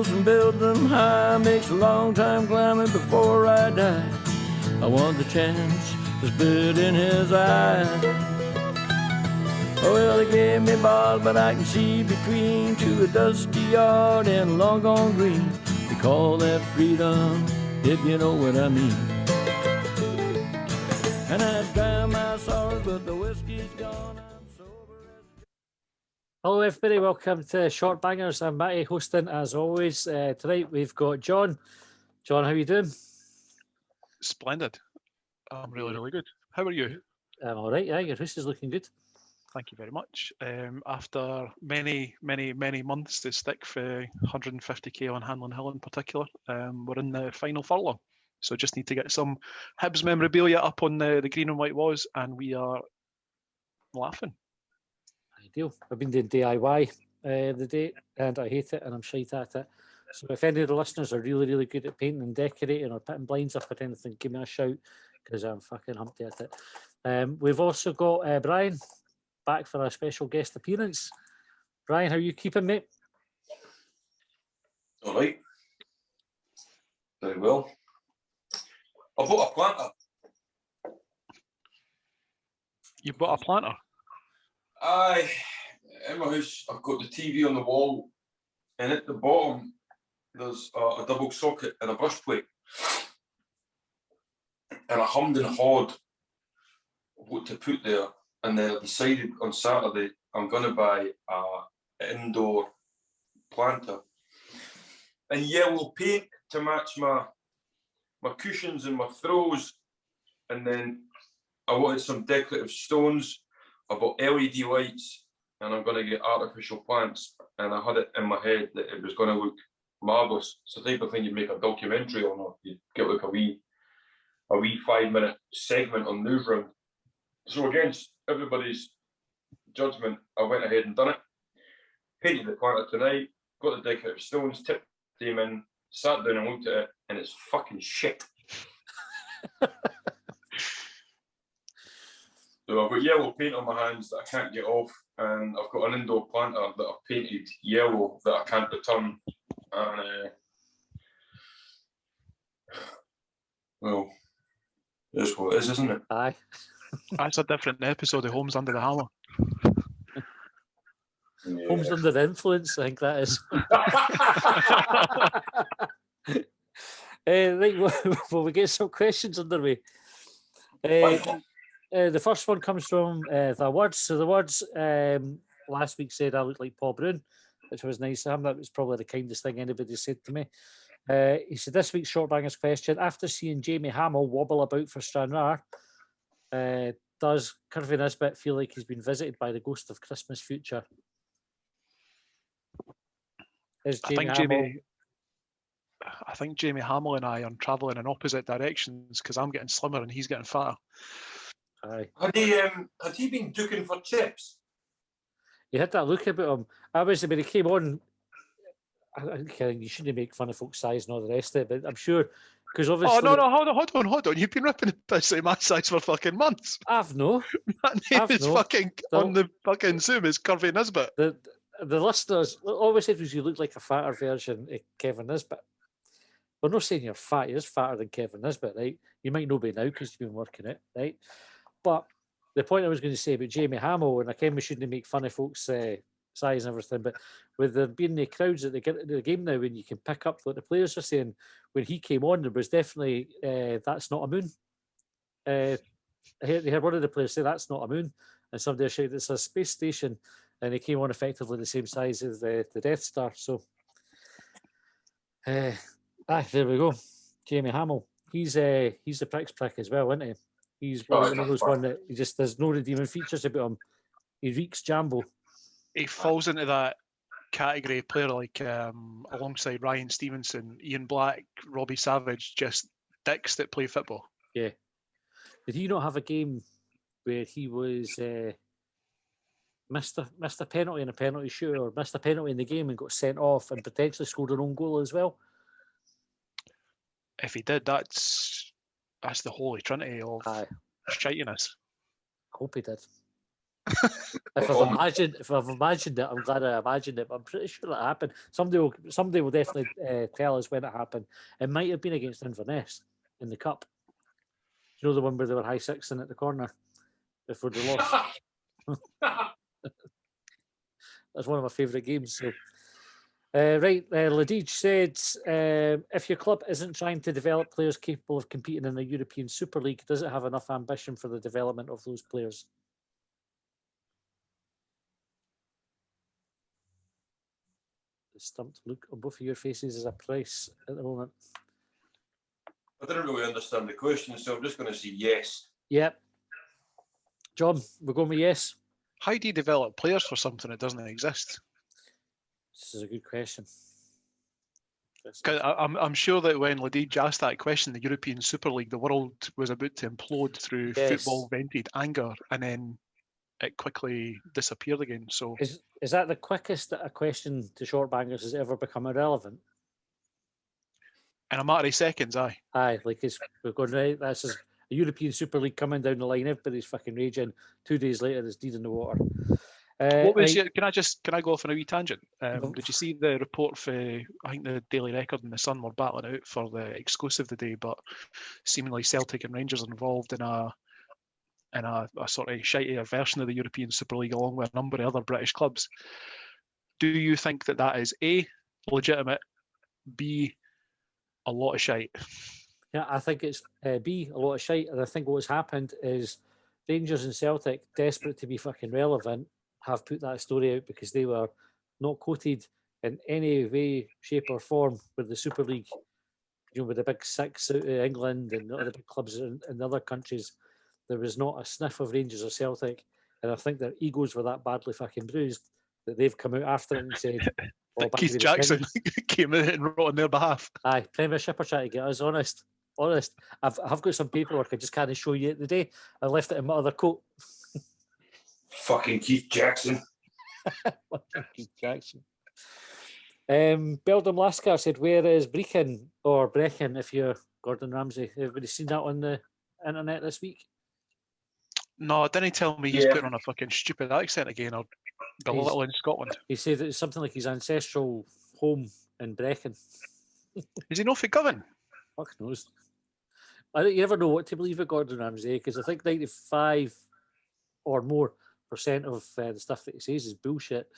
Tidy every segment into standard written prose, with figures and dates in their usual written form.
hills and build them high. Makes a long time climbing before I die. I want the chance that's bit in his eye. Oh, well, they gave me bars, but I can see between to a dusty yard and a long gone green. They call that freedom, if you know what I mean. And I drown my sorrows, but the whiskey's gone. I'm sober as... Hello, everybody. Welcome to Shortbangers. I'm Matty, hosting as always. Tonight we've got John. John, how are you doing? Splendid. I'm really good. How are you? I'm all right. Yeah, your house is looking good. Thank you very much. After many months to stick for 150k on Hanlon Hill in particular, we're in the final furlong. So just need to get some Hibs memorabilia up on the green and white walls, and we are laughing. Ideal. I've been doing DIY the day, and I hate it, and I'm shite at it. So if any of the listeners are really good at painting and decorating or putting blinds up or anything, give me a shout, because I'm fucking humpty at it. We've also got Brian back for a special guest appearance. Brian, how are you keeping, mate? All right. Very well. I bought a planter. You bought a planter? Aye. In my house, I've got the TV on the wall, and at the bottom, there's a double socket and a brush plate. And I hummed and hawed what to put there. And then I decided on Saturday I'm going to buy an indoor planter and yellow paint to match my cushions and my throws. And then I wanted some decorative stones. I bought LED lights, and I'm going to get artificial plants. And I had it in my head that it was going to look marvellous. It's the type of thing you'd make a documentary on, or you'd get like a wee 5-minute segment on Newsroom. So against everybody's judgment, I went ahead and done it. Painted the planter tonight, got the decorative stones, tipped them in, sat down and looked at it, and it's fucking shit. So I've got yellow paint on my hands that I can't get off, and I've got an indoor planter that I've painted yellow that I can't return. And well, it's what it is, isn't it? Aye. That's a different episode of Homes Under the Hammer. Yeah. Homes Under the Influence, I think that is. Right, well, we get some questions underway. The first one comes from The Words. So The Words last week said I looked like Paul Brown, which was nice of him. That was probably the kindest thing anybody said to me. He said, this week's Shortbangers question, after seeing Jamie Hamill wobble about for Stranraer, does Curvy Nisbet feel like he's been visited by the ghost of Christmas future? I think Jamie Hamill and I are travelling in opposite directions, because I'm getting slimmer and he's getting fatter. Aye. Had he been duking for chips? He had that look about him. Obviously, when he came on, you shouldn't make fun of folks' size and all the rest of it, but I'm sure, because obviously... Oh, no, hold on. You've been ripping the piss out of my size for fucking months. I've no. That name is fucking on the fucking Zoom is Curvy Nisbet. The listeners always said you look like a fatter version of Kevin Nisbet. We're not saying you're fat. You're just fatter than Kevin Nisbet, right? You might not be now because you've been working it, right? But the point I was going to say about Jamie Hamill, and I we shouldn't make fun of folks' size and everything, but with there being the crowds at the game now, when you can pick up what the players are saying, when he came on, there was definitely that's not a moon. I heard one of the players say that's not a moon, and somebody shouted it's a space station, and he came on effectively the same size as the Death Star. So, there we go. Jamie Hamill. He's the prick's prick as well, isn't he? He's one of those one that he just there's no redeeming features about him. He reeks Jambo. He falls into that category of player like alongside Ryan Stevenson, Ian Black, Robbie Savage, just dicks that play football. Yeah. Did he not have a game where he was missed a penalty in a penalty shootout, or missed a penalty in the game and got sent off and potentially scored an own goal as well? If he did, that's the holy trinity of shitiness. Hope he did. If I've imagined it, I'm glad I imagined it. But I'm pretty sure that happened. Somebody will definitely tell us when it happened. It might have been against Inverness in the cup. You know the one where they were high sixing at the corner before they lost. That's one of my favourite games. So, Ladij said, if your club isn't trying to develop players capable of competing in the European Super League, does it have enough ambition for the development of those players? The stumped look on both of your faces is a price at the moment. I didn't really understand the question, so I'm just going to say yes. Yep. John, we're going with yes. How do you develop players for something that doesn't exist? This is a good question. 'Cause I'm sure that when Ladij asked that question, the European Super League, the world was about to implode through football-vented anger, and then it quickly disappeared again. So is that the quickest that a question to Shortbangers has ever become irrelevant? In a matter of seconds, aye. Aye, like we're going right. This is a European Super League coming down the line. Everybody's fucking raging. 2 days later, it's deed in the water. What was your, can I go off on a wee tangent? Did you see the report for, I think the Daily Record and the Sun were battling out for the exclusive today, but seemingly Celtic and Rangers are involved in a sort of shittier version of the European Super League along with a number of other British clubs. Do you think that is A, legitimate, B, a lot of shite? Yeah, I think it's B, a lot of shite. And I think what's happened is Rangers and Celtic, desperate to be fucking relevant, have put that story out because they were not quoted in any way, shape or form with the Super League, with the big six out of England and other big clubs in other countries. There was not a sniff of Rangers or Celtic. And I think their egos were that badly fucking bruised that they've come out after it and said, Keith Jackson came in and wrote on their behalf. Aye, Premiership are trying to get us honest. I've got some paperwork I just can't show you today. I left it in my other coat. Fucking Keith Jackson. Keith Jackson. Beldam Lascar said, where is Brechin or Brechin if you're Gordon Ramsay? Everybody seen that on the internet this week? No, didn't he tell me he's putting on a fucking stupid accent again or belittling Scotland? He said it's something like his ancestral home in Brechin. Is he not for Govan? Fuck knows. You never know what to believe of Gordon Ramsay because I think 95 or more % of the stuff that he says is bullshit.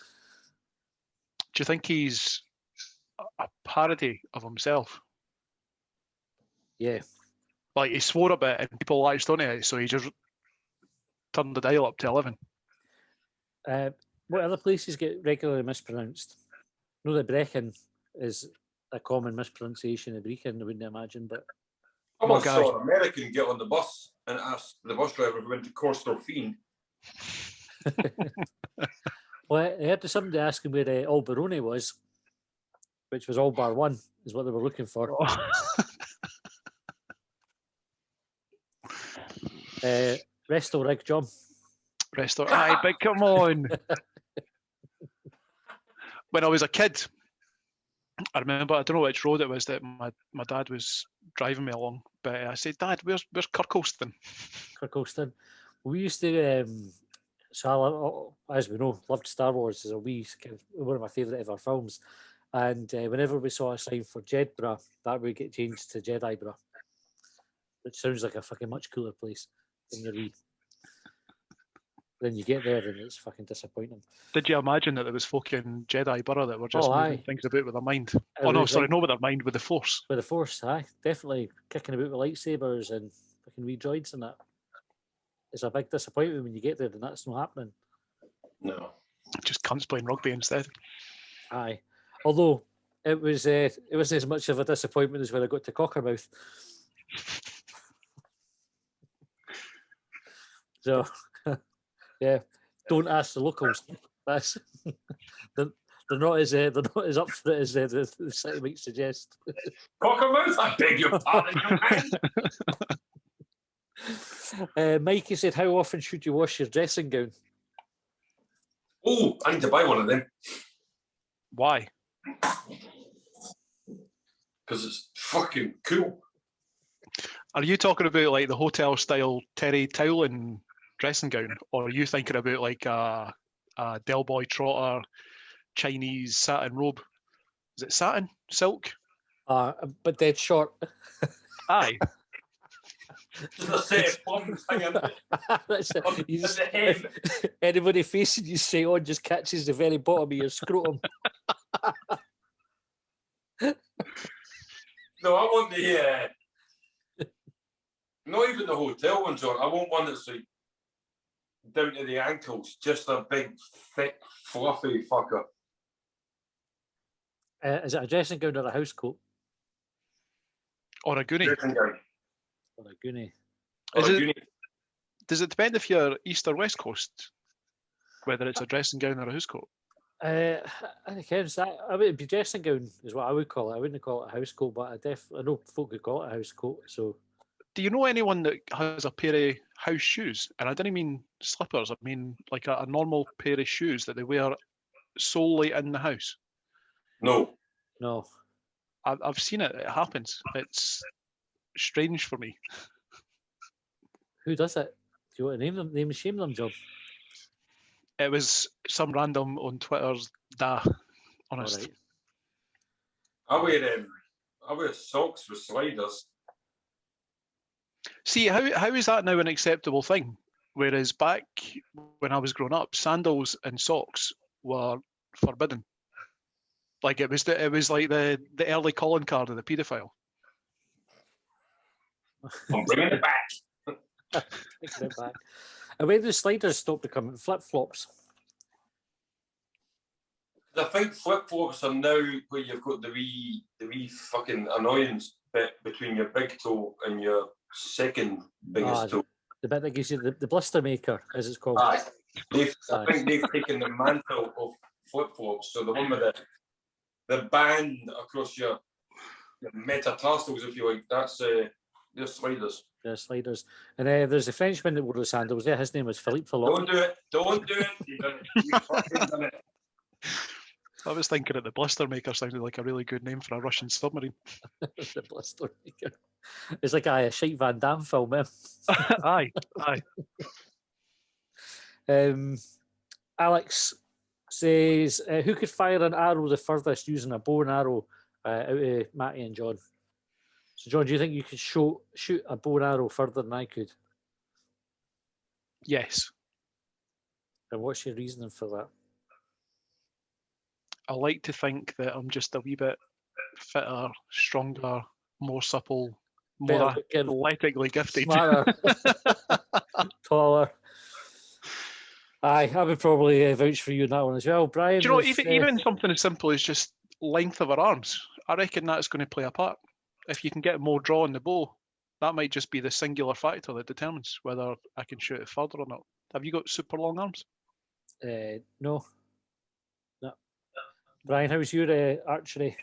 Do you think he's a parody of himself? Yeah. Like he swore a bit and people latched onto it, so he just turned the dial up to 11. What other places get regularly mispronounced? I know that Brechin is a common mispronunciation of Brechin, I wouldn't imagine, but I once saw an American get on the bus and ask the bus driver who went to Corstorphine. Well, I heard somebody asking where Alberoni was, which was all bar one, is what they were looking for. Resto Rig, John. Resto, aye, but come on. When I was a kid, I remember, I don't know which road it was that my dad was driving me along, but I said, Dad, where's Kirkholston? Kirkholston. We used to, so as we know, loved Star Wars as a wee, one of my favourite ever films. And whenever we saw a sign for Jedburgh, that would get changed to Jediborough, which sounds like a fucking much cooler place than your wee. Then you get there and it's fucking disappointing. Did you imagine that there was folk in Jediborough that were just moving things about with their mind? Not with their mind, with the Force. With the Force, aye. Definitely kicking about with lightsabers and fucking wee droids and that. It's a big disappointment when you get there and that's not happening. No. Just cunts playing rugby instead. Aye. Although it wasn't as much of a disappointment as when I got to Cockermouth. So yeah, don't ask the locals. That's they're not as up for it as the city might suggest. Cockermouth, I beg your pardon. Mikey said, "How often should you wash your dressing gown?" Oh, I need to buy one of them. Why? Because it's fucking cool. Are you talking about like the hotel style terry toweling dressing gown, or are you thinking about like a Del Boy Trotter Chinese satin robe? Is it satin? Silk? But dead short. Aye. Just a set of plums hanging That's it. on You just, the hem. anybody facing you straight on just catches the very bottom of your scrotum. No, I want the not even the hotel one, John. I want one that's like down to the ankles, just a big, thick, fluffy fucker. Is it a dressing gown or a house coat? Or a goonie? Dressing gown. Or a goonie? Or Is a it- goonie. Does it depend if you're East or West Coast, whether it's a dressing gown or a house coat? I think I would be dressing gown is what I would call it. I wouldn't call it a house coat, but I know folk could call it a house coat. So Do you know anyone that has a pair of house shoes? And I didn't mean slippers. I mean like a normal pair of shoes that they wear solely in the house. No. no, I've seen it. It happens. It's strange for me. who does it? Do you want to name them? Name and shame them, John? It was some random on Twitter's da. All Honest. right. I wear socks with sliders. See, how is that now an acceptable thing? Whereas back when I was growing up, sandals and socks were forbidden. Like it was like the early calling card of the paedophile. I'm bringing it back. Taking it back. And when do sliders stop becoming flip flops? I think flip flops are now where you've got the wee fucking annoyance bit between your big toe and your second biggest toe. The bit that gives you the blister maker, as it's called. Aye. I Aye. think they've taken the mantle of flip flops. So the one with the band across your metatarsals, if you like, that's they're sliders. The sliders. And there's a Frenchman that wore the sandals there. His name was Philippe Philip. Don't do it. Don't do it. You done it. You fucking done it. I was thinking that the blister maker sounded like a really good name for a Russian submarine. The blister maker. It's like a shite Van Damme film, eh? Aye. Alex says, who could fire an arrow the furthest using a bow and arrow out of Matty and John? So, John, do you think you could shoot a bow and arrow further than I could? Yes. And what's your reasoning for that? I like to think that I'm just a wee bit fitter, stronger, more supple, more Better looking, athletically gifted. smarter, taller. Aye, I would probably vouch for you in that one as well, Brian. Do you know, was, even something as simple as just length of our arms, I reckon that's going to play a part. If you can get more draw on the bow, that might just be the singular factor that determines whether I can shoot it further or not. Have you got super long arms? No. Brian, how's your archery?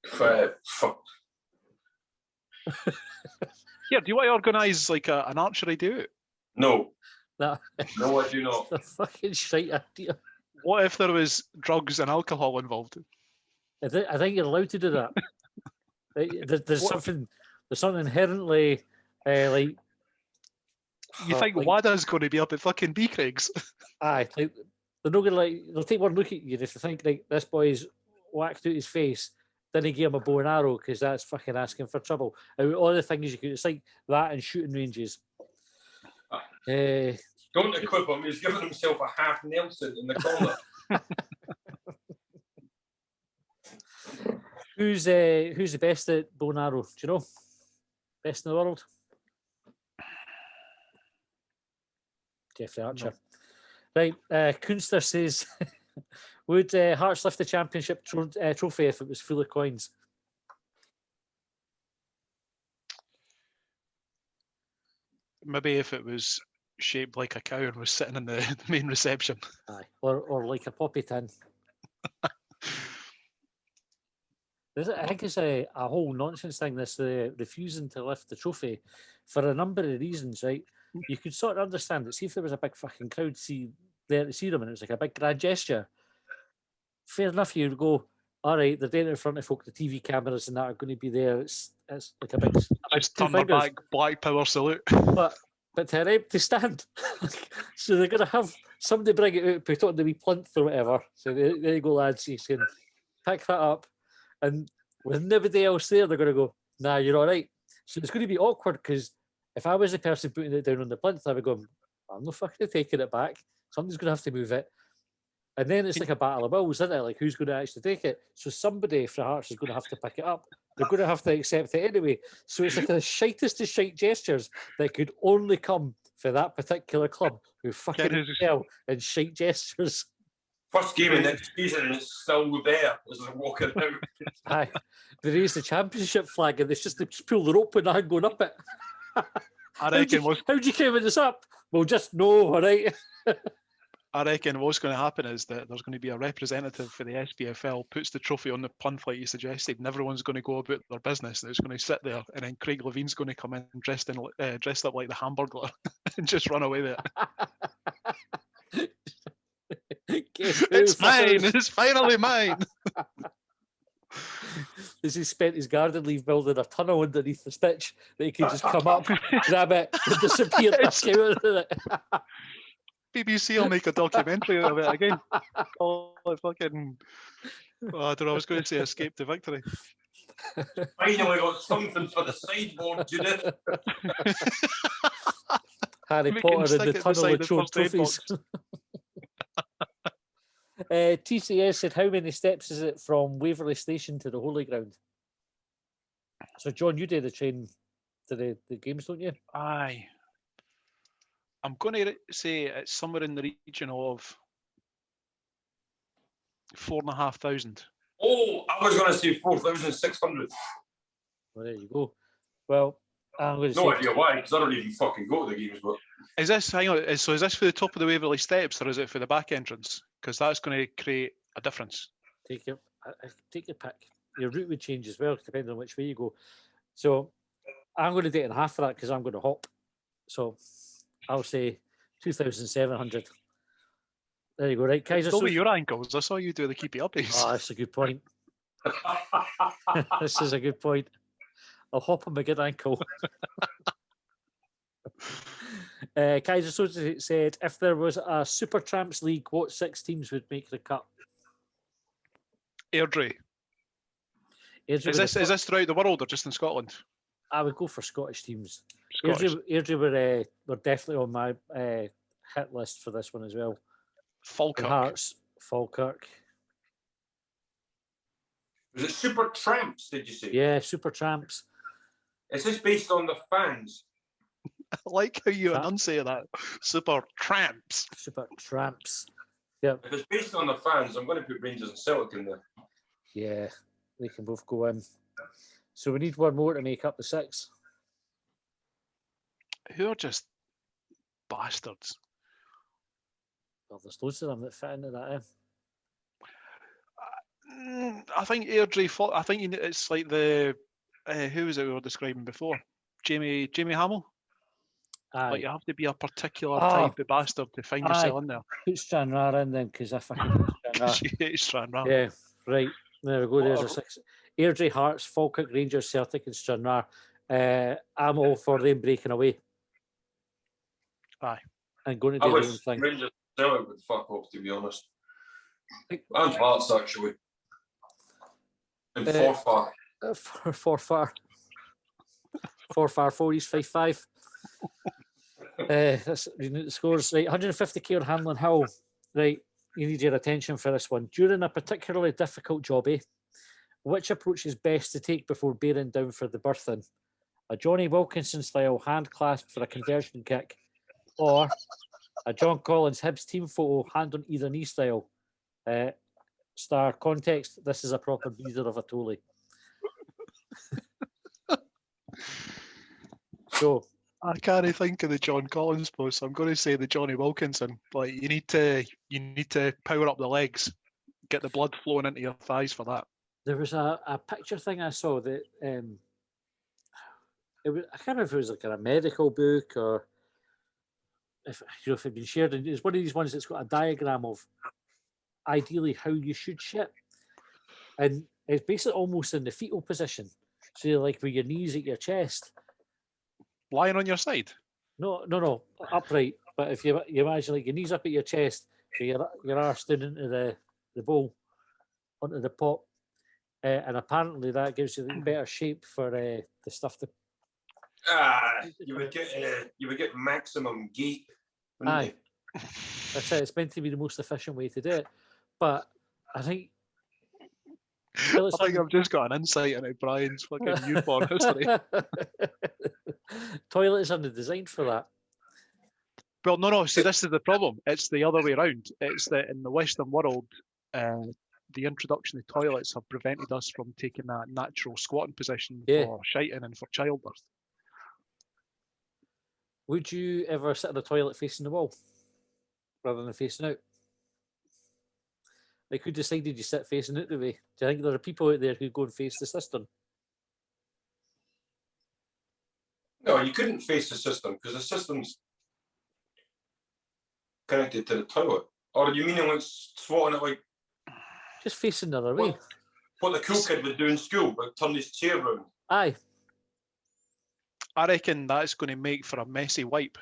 Fuck. Yeah, do you want to organise like an archery do? No. No. No, I do not. A fucking shite idea. What if there was drugs and alcohol involved? I think you're allowed to do that. There's something inherently like. You think WADA's going to be up at fucking B Craig's? Aye, like, they're not gonna they'll take one look at you if they think like this boy's whacked out his face. Then he gave him a bow and arrow because that's fucking asking for trouble. Out of all the things you could, it's like that and shooting ranges. Don't equip him. He's giving himself a half Nelson in the corner. Who's the best at bow and arrow? Do you know? Best in the world? Jeffrey Archer. No. Right. Kunster says, would Hearts lift the championship trophy if it was full of coins? Maybe if it was shaped like a cow and was sitting in the main reception. Aye. Or like a poppy tin. I think it's a whole nonsense thing, this refusing to lift the trophy for a number of reasons, right? You could sort of understand it. See if there was a big fucking crowd there to see them and it was like a big grand gesture. Fair enough, you'd go, all right, they're down in front of folk, the TV cameras and that are going to be there. It's like a Just two turn their fingers. back, black power salute. But to an empty stand. So they're going to have somebody bring it out, put it on the wee plinth or whatever. So there you go, lads. You can pick that up. And with nobody else there, they're going to go, nah, you're all right. So it's going to be awkward because if I was the person putting it down on the plinth, I would go, I'm not fucking taking it back. Somebody's going to have to move it. And then it's like a battle of wills, isn't it? Like, who's going to actually take it? So somebody for Hearts is going to have to pick it up. They're going to have to accept it anyway. So it's like the shitest of shite gestures that could only come for that particular club who fucking excel in shite gestures. First game of next season and it's still there as they're walking out. Aye. They raise the championship flag and it's just they just pull the rope and I'm going up it. I reckon how'd you come with this up? Well, just no, all right. I reckon what's going to happen is that there's going to be a representative for the SPFL, puts the trophy on the plinth like you suggested, and everyone's going to go about their business. And it's going to sit there, and then Craig Levine's going to come in dressed up like the Hamburglar and just run away with it. It's mine. It's finally mine. As he spent his garden leave building a tunnel underneath the pitch that he could just come up, grab it, and disappear back out of it. BBC will make a documentary of it again. Oh, fucking! Oh, I don't know. I was going to say escape to victory. Finally got something for the sideboard, Judith. Harry Potter in the tunnel of choke trophies. TCS said, how many steps is it from Waverley Station to the Holy Ground? So, John, you do the train to the games, don't you? Aye. I'm going to say it's somewhere in the region of 4,500. Oh, I was going to say 4,600. Well, there you go. Well, I'm going to say... No idea why, because I don't even fucking go to the games. But is this, hang on, so is this for the top of the Waverley Steps or is it for the back entrance? Because that's going to create a difference. Take your pick. Your route would change as well, depending on which way you go. So I'm going to do it in half of that because I'm going to hop. So I'll say 2,700. There you go, right? Kaiser. Still with your ankles. I saw you do the keepy uppies. Oh, that's a good point. This is a good point. I'll hop on my good ankle. Kaiser Sosa said, if there was a Super Tramps League, what 6 teams would make the cut? Airdrie. Is this throughout the world or just in Scotland? I would go for Scottish teams. Airdrie were definitely on my hit list for this one as well. Falkirk. Hearts, Falkirk. Was it Super Tramps, did you say? Yeah, Super Tramps. Is this based on the fans? I like how you enunciate that. Super Tramps. Super Tramps. Yeah. If it's based on the fans, I'm going to put Rangers and Celtic in there. Yeah, they can both go in. So we need one more to make up the 6. Who are just bastards? Well, there's loads of them that fit into that. I think Airdrie. I think it's like the who was it we were describing before? Jamie Hamill. Aye. Like you have to be a particular type of bastard to find yourself in there. Put Stranraer in then because I fucking hate Stranraer. Yeah, right. There we go. There's a 6. Airdrie, Hearts, Falkirk, Rangers, Celtic, and Stranraer. I'm all for them breaking away. Aye. And going to do their own thing. Rangers Celtic would fuck off, to be honest. And Hearts, actually. And Forfar. Forfar. 4 East 5-5. That's the scores. Right, 150k on Hamlin Hill. Right, you need your attention for this one. During a particularly difficult job, which approach is best to take before bearing down for the birthing? A Johnny Wilkinson style hand clasp for a conversion kick, or a John Collins Hibs team photo hand on either knee style? Star context, this is a proper breather of a Toley. So I can't think of the John Collins post. So I'm going to say the Johnny Wilkinson. Like you need to power up the legs, get the blood flowing into your thighs for that. There was a picture thing I saw that it was, I can't remember if it was like a medical book or if it had been shared. It's one of these ones that's got a diagram of ideally how you should shit, and it's basically almost in the fetal position. So you're like with your knees at your chest. Lying on your side. No, upright. But if you imagine like your knees up at your chest, so your arse down into the bowl, onto the pot, and apparently that gives you the better shape for the stuff to. You would get maximum gape. wouldn't Aye, that's it. It's meant to be the most efficient way to do it, but I think. I think I've just got an insight into Brian's fucking newborn history. Toilets aren't designed for that. Well, no. See, this is the problem. It's the other way around. It's that in the Western world, the introduction of toilets have prevented us from taking that natural squatting position for shiting and for childbirth. Would you ever sit in a toilet facing the wall rather than facing out? Like, who decided you sit facing out the way? Do you think there are people out there who go and face the cistern? No, you couldn't face the system because the system's connected to the toilet. Or you mean like swatting it like just facing the other way? What the cool kid would do in school, but turn his chair round. Aye. I reckon that's going to make for a messy wipe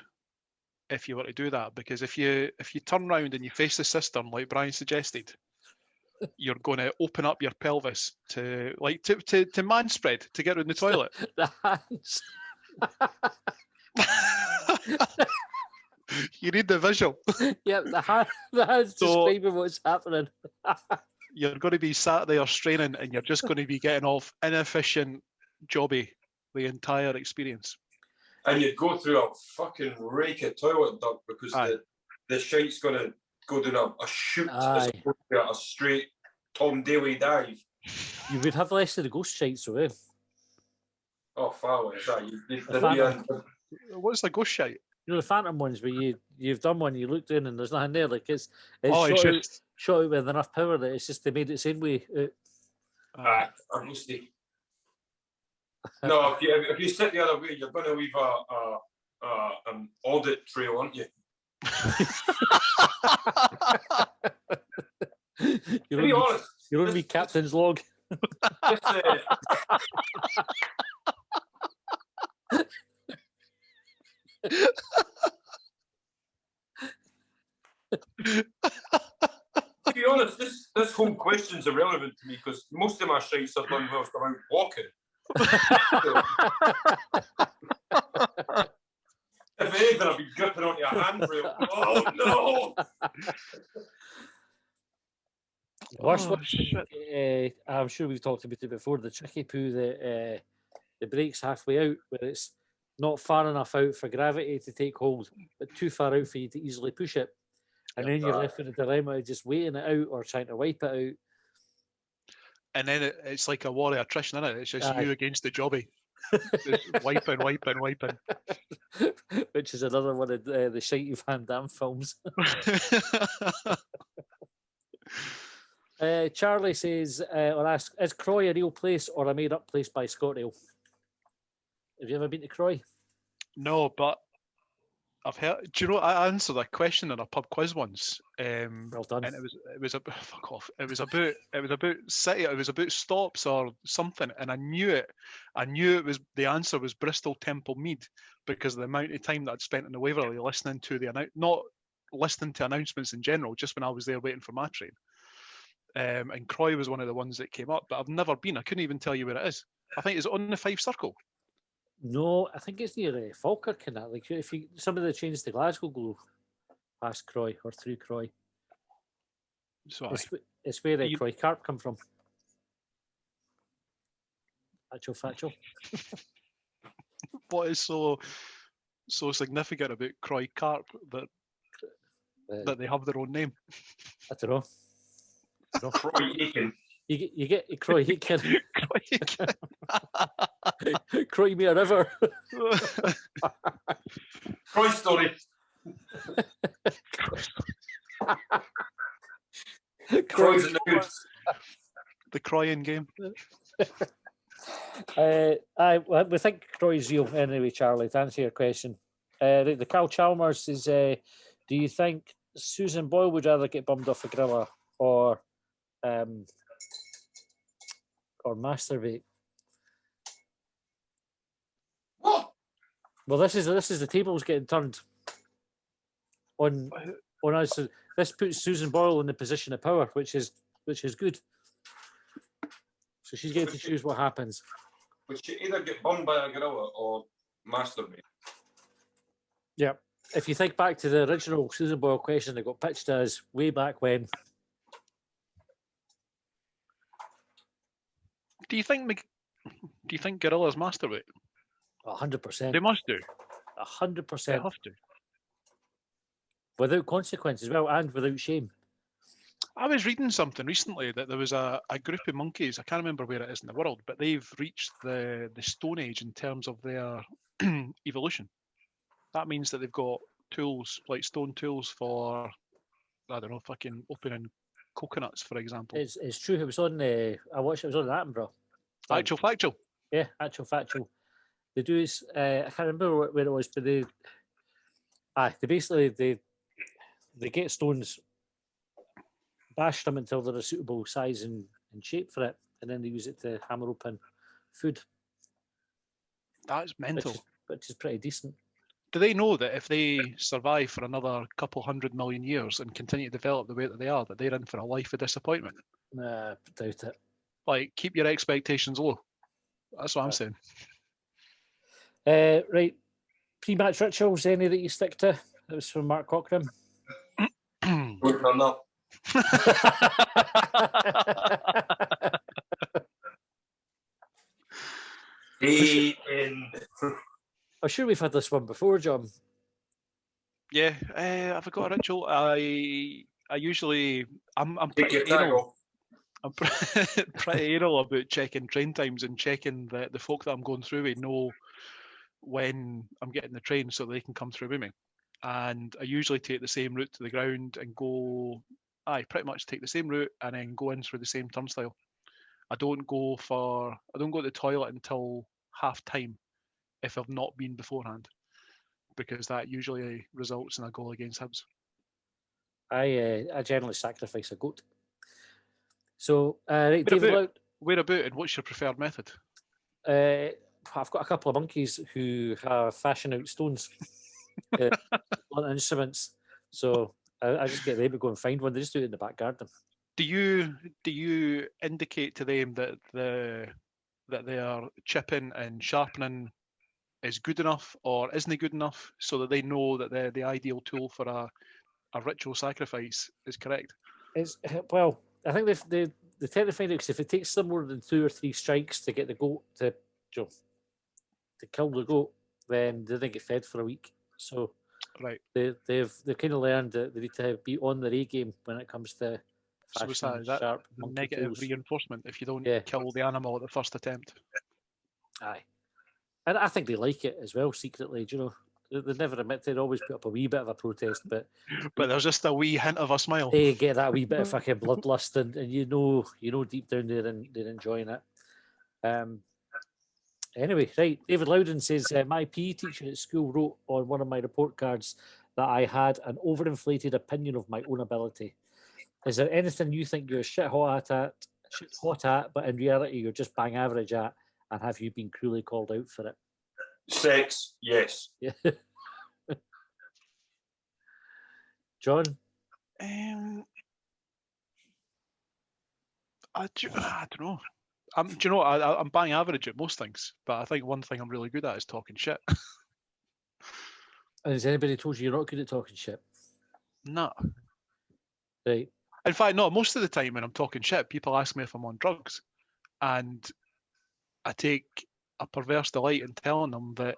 if you were to do that, because if you turn round and you face the cistern like Brian suggested, you're going to open up your pelvis to man spread to get around the toilet. The hands. You need the visual. Yep, the hands describing what's happening. You're going to be sat there straining and you're just going to be getting off inefficient jobby the entire experience. And you'd go through a fucking rake of toilet duct because the shite's going to go down a chute as opposed to a straight Tom Daly dive. You would have less of the ghost shites, though, eh? Oh, far is that? What's the ghost shite? You know, the phantom ones where you've done one, you looked in and there's nothing there. Like it's shot out with enough power that it's just they made it the same way. Obviously. No, if you sit the other way, you're going to leave an audit trail, aren't you? To be honest, you're going to be captain's log. To be honest, this whole question's irrelevant to me because most of my shites are done whilst I'm out walking. If anything, I'll be gripping onto a handrail. Oh no! Worst one, I'm sure we've talked about it before. The tricky poo that the breaks halfway out, where it's not far enough out for gravity to take hold, but too far out for you to easily push it. And then you're left with a dilemma of just waiting it out or trying to wipe it out. And then it's like a warrior attrition, isn't it? It's just you against the jobby. Just wiping. Which is another one of the shitey Van Damme films. Charlie says, or asks, is Croy a real place or a made-up place by ScotRail? Have you ever been to Croy? No, but I've heard. Do you know? I answered a question in a pub quiz once. Well done. And it was fuck off. It was about city. It was about stops or something, and I knew it. I knew it was the answer was Bristol Temple Mead because of the amount of time that I'd spent in the Waverley listening to not listening to announcements in general, just when I was there waiting for my train. And Croy was one of the ones that came up, but I've never been. I couldn't even tell you where it is. I think it's on the Five Circle. No, I think it's near Falkirk and that. Like if some of the trains to Glasgow go past Croy or through Croy. Sorry. It's where the Croy carp come from. Factual. What is so significant about Croy carp that they have their own name? I don't know. Croy Aiken. You get Croy Aiken. Croy me a river. Croy story. Croy's in the good. The Croyan game. We think Croy's real anyway, Charlie, to answer your question. The Cal Chalmers is, do you think Susan Boyle would rather get bummed off a griller or masturbate? Well, this is the tables getting turned on us. This puts Susan Boyle in the position of power, which is good. So she's getting to choose what happens. But she either get bummed by a gorilla or masturbate. Yeah. If you think back to the original Susan Boyle question that got pitched as way back when. Do you think gorillas masturbate? 100%. They must do. 100%. They have to. Without consequence as well, and without shame. I was reading something recently that there was a group of monkeys, I can't remember where it is in the world, but they've reached the Stone Age in terms of their evolution. That means that they've got tools, like stone tools for, I don't know, fucking opening coconuts, for example. It's true. It was on, I watched it was on Attenborough. Actual factual. Yeah, actual factual. They do, I can't remember where it was, but they basically, they get stones, bash them until they're a suitable size and shape for it, and then they use it to hammer open food. That's mental. Which is pretty decent. Do they know that if they survive for another couple 100 million years and continue to develop the way that they are, that they're in for a life of disappointment? Nah, doubt it. Like, keep your expectations low. That's what I'm saying. Right. Pre-match rituals, any that you stick to? That was from Mark Cochran. Working on that. I'm sure we've had this one before, John. Yeah, have I got a ritual? I usually I'm Take pretty your tag anal. off. I'm pretty anal about checking train times and checking that the folk that I'm going through with know when I'm getting the train so they can come through with me. And I usually take the same route to the ground and go. I pretty much take the same route and then go in through the same turnstile. I don't go to the toilet until half time if I've not been beforehand, because that usually results in a goal against Hibs. I generally sacrifice a goat. So, right, David, where about and what's your preferred method? I've got a couple of monkeys who have fashion out stones on instruments. So I just get them to go and find one. They just do it in the back garden. Do you indicate to them that they are chipping and sharpening is good enough or isn't good enough, so that they know that the ideal tool for a ritual sacrifice is correct? Well, I think they tend to find out, because if it takes them more than 2 or 3 strikes to get the goat to kill the goat, then they don't get fed for a week. So right, they've kind of learned that they need to be on their A game when it comes to fashion, sharp negative tools. Reinforcement if you don't kill the animal at the first attempt. Aye, and I think they like it as well secretly. Do you know? They never admit to it. They always put up a wee bit of a protest, but there's just a wee hint of a smile. They get that wee bit of fucking bloodlust, and you know deep down they're enjoying it. Anyway, right. David Loudon says, my PE teacher at school wrote on one of my report cards that I had an overinflated opinion of my own ability. Is there anything you think you're shit hot at, but in reality you're just bang average at, and have you been cruelly called out for it? Sex, yes. Yeah. John? I don't know. Do you know, I'm bang average at most things, but I think one thing I'm really good at is talking shit. And has anybody told you you're not good at talking shit? No. Right. In fact, no, most of the time when I'm talking shit, people ask me if I'm on drugs. And I take a perverse delight in telling them that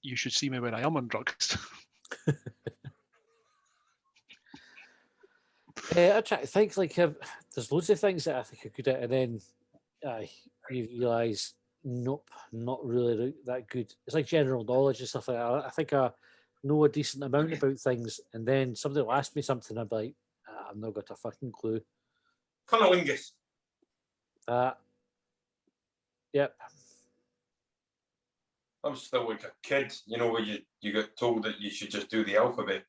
you should see me when I am on drugs. I try to think, like, there's loads of things that I think are good at, and then you realise, nope, not really that good. It's like general knowledge and stuff like that. I think I know a decent amount about things, and then somebody will ask me something, I'm like, I've not got a fucking clue. Cunnilingus. Yep. I'm still like a kid, you know, where you get told that you should just do the alphabet.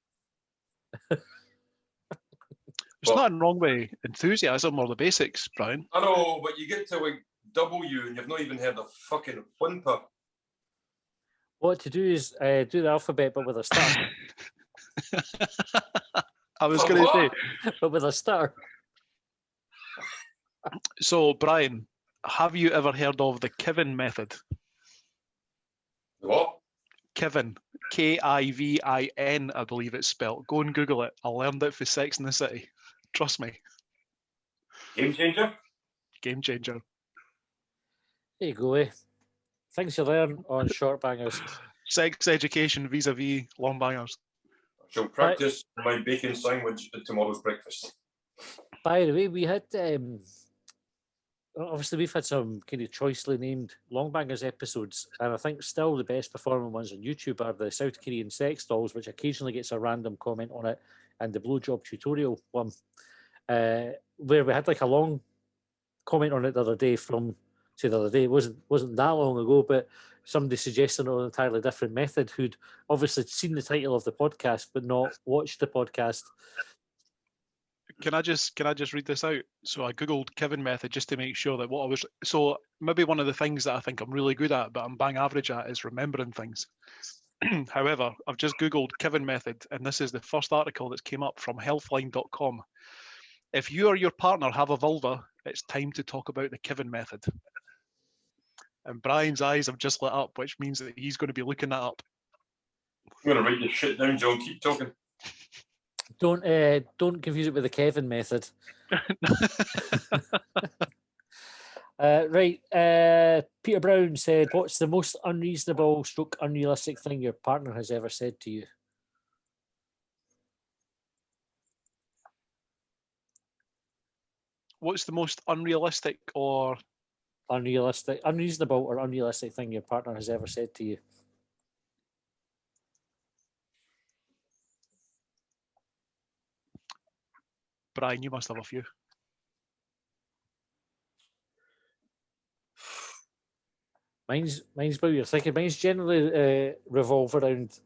There's nothing wrong with enthusiasm or the basics, Brian. I know, but you get to like W and you've not even heard a fucking whimper. What to do is do the alphabet, but with a star. I was going to say, But with a star. so Brian, have you ever heard of the Kivin method? What? Kivin, Kivin, I believe it's spelled. Go and Google it. I learned it for Sex in the City. Trust me. Game changer? Game changer. There you go, eh? Things you learn on Shortbangers. Sex education vis-a-vis Longbangers. I shall practice my bacon sandwich at tomorrow's breakfast. By the way, we had obviously we've had some kind of choicely named Longbangers episodes, and I think still the best performing ones on YouTube are the South Korean sex dolls, which occasionally gets a random comment on it, and the blowjob tutorial one, where we had like a long comment on it the other day from. Say the other day, it wasn't that long ago, but somebody suggested an entirely different method who'd obviously seen the title of the podcast but not watched the podcast. Can I just read this out? So I googled Kivin method just to make sure that what I was. So maybe one of the things that I think I'm really good at, but I'm bang average at, is remembering things. However, I've just googled Kivin method, and this is the first article that's came up from healthline.com. If you or your partner have a vulva, it's time to talk about the Kivin method. And Brian's eyes have just lit up, which means that he's going to be looking that up. I'm going to write this shit down, John. Keep talking. Don't confuse it with the Kevin method. Right. Peter Brown said, "What's the most unreasonable / unrealistic thing your partner has ever said to you?" What's the most unrealistic or unreasonable or unrealistic thing your partner has ever said to you? Brian, you must have a few. Mine's about you're thinking. Mine's generally revolve around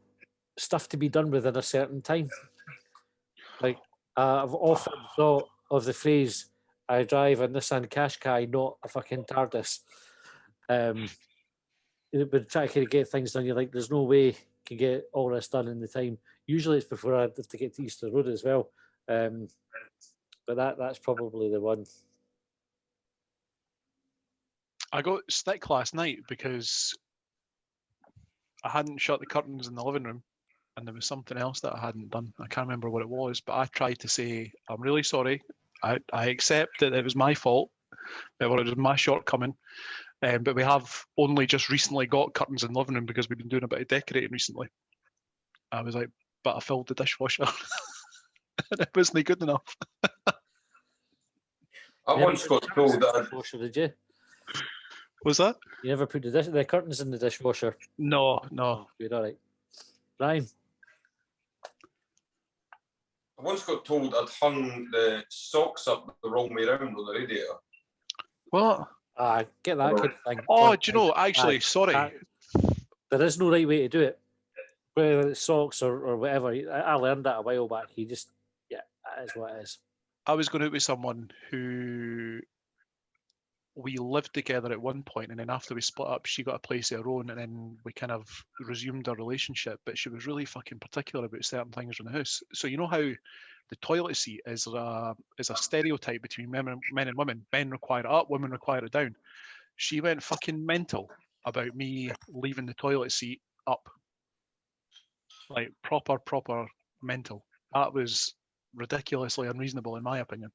stuff to be done within a certain time. Like I've often thought of the phrase, "I drive a Nissan Qashqai, not a fucking TARDIS." But try to kind of get things done. You're like, there's no way you can get all this done in the time. Usually it's before I have to get to Easter Road as well. But that's probably the one. I got stick last night because I hadn't shut the curtains in the living room, and there was something else that I hadn't done. I can't remember what it was, but I tried to say, I'm really sorry. I accept that it was my fault, that it was my shortcoming. But we have only just recently got curtains in the living room because we've been doing a bit of decorating recently. I was like, but I filled the dishwasher. And it wasn't good enough. I once got told that dishwasher, did you? Was that? You never put the curtains in the dishwasher? No. Good, all right. Ryan? I once got told I'd hung the socks up the wrong way around on the radiator. What? Get that kind of thing. Oh, do you know, actually, sorry. There is no right way to do it. Whether it's socks or whatever. I learned that a while back. That is what it is. I was going out with someone who we lived together at one point, and then after we split up, she got a place of her own, and then we kind of resumed our relationship. But she was really fucking particular about certain things in the house. So you know how the toilet seat is a stereotype between men and women. Men require it up, women require it down. She went fucking mental about me leaving the toilet seat up. Like proper mental. That was ridiculously unreasonable in my opinion.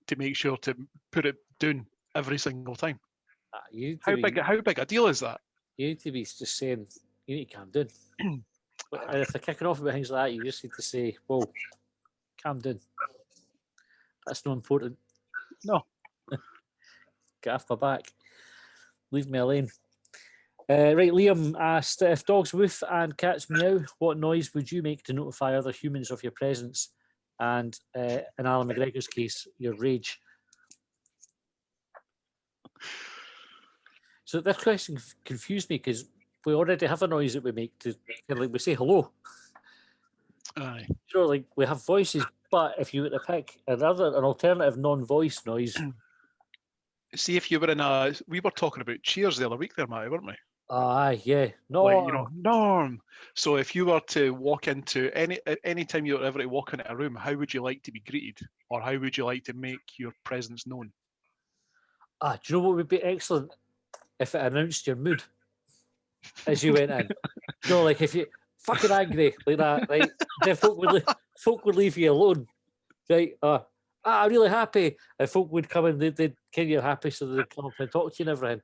To make sure to put it down every single time. How big a deal is that? You need to be just saying, you need to calm down. And if they're kicking off about things like that, you just need to say, whoa, calm down. That's not important. No. Get off my back. Leave me alone. Right, Liam asked, if dogs woof and cats meow, what noise would you make to notify other humans of your presence? And in Alan McGregor's case, your rage. So this question confused me because we already have a noise that we make to, like, we say hello. Aye. Sure, like we have voices, but if you were to pick an alternative non-voice noise. See, if you were we were talking about Cheers the other week there, Matty, weren't we? Aye, yeah. No, Like, Norm. So if you were to walk into any time you were ever to walk into a room, how would you like to be greeted, or how would you like to make your presence known? do you know what would be excellent if it announced your mood as you went in? Like if you fucking angry like that, right? Then folk would leave you alone, right? I'm really happy. And folk would come in, they'd kind of happy, so they'd come up and talk to you and everything.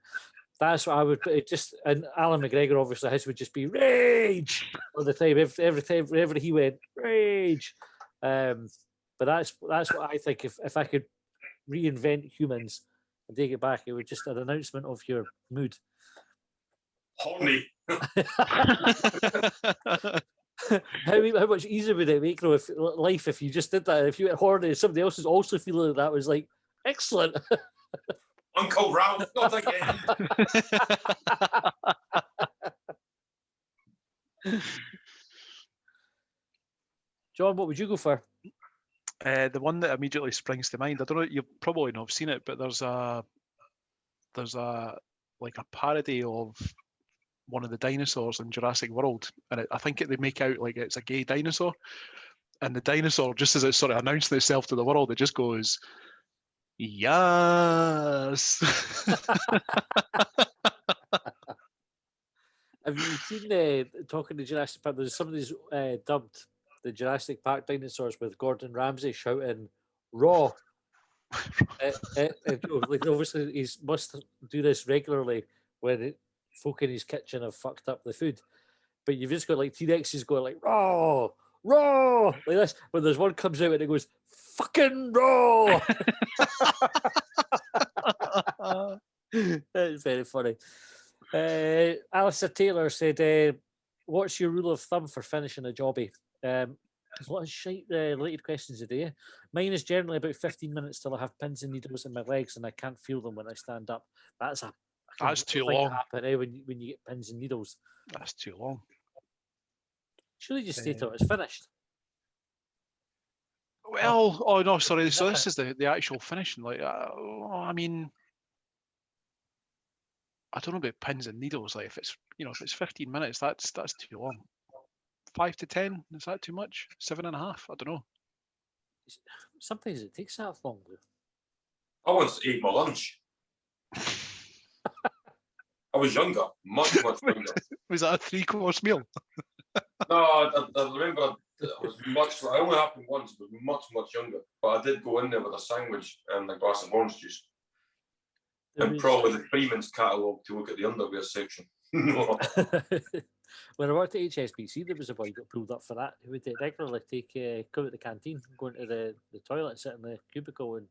That's what I would put it just. And Alan McGregor, obviously, his would just be rage all the time. Every time, wherever he went, rage. But that's what I think. If I could reinvent humans and take it back, it would just an announcement of your mood. Horny. How much easier would it make if life if you just did that? If you went horny, somebody else is also feeling that was like excellent. Uncle Ralph, not again. John, what would you go for? The one that immediately springs to mind, I don't know, you probably not have seen it, but there's a like a parody of one of the dinosaurs in Jurassic World, and I think they make out like it's a gay dinosaur, and the dinosaur, just as it's sort of announcing itself to the world, it just goes, yes. Have you seen talking to Jurassic Park? There's somebody's dubbed the Jurassic Park dinosaurs with Gordon Ramsay shouting "raw." Like obviously he must do this regularly when folk in his kitchen have fucked up the food. But you've just got like T-Rexes going like "raw, raw" like this. When there's one comes out and it goes "fucking raw." It's very funny. Alistair Taylor said, "What's your rule of thumb for finishing a jobby?" There's a lot of shite related questions today. Mine is generally about 15 minutes till I have pins and needles in my legs and I can't feel them when I stand up. That's too long. Happen, when you get pins and needles. That's too long. Surely just stay till it's finished. Well, oh no, sorry. So this is the actual finishing. Like, I mean, I don't know about pins and needles. Like, if it's 15 minutes, that's too long. 5 to 10, is that too much? 7.5? I don't know. Sometimes it takes that long. I once ate my lunch. I was younger, much younger. Was that a 3-course meal? No, I remember it was much. I only happened once, but much younger. But I did go in there with a sandwich and a glass of orange juice. Probably the Freeman's catalogue to look at the underwear section. When I worked at HSBC, there was a boy who got pulled up for that. Who would regularly come out the canteen, go into the toilet, sit in the cubicle, and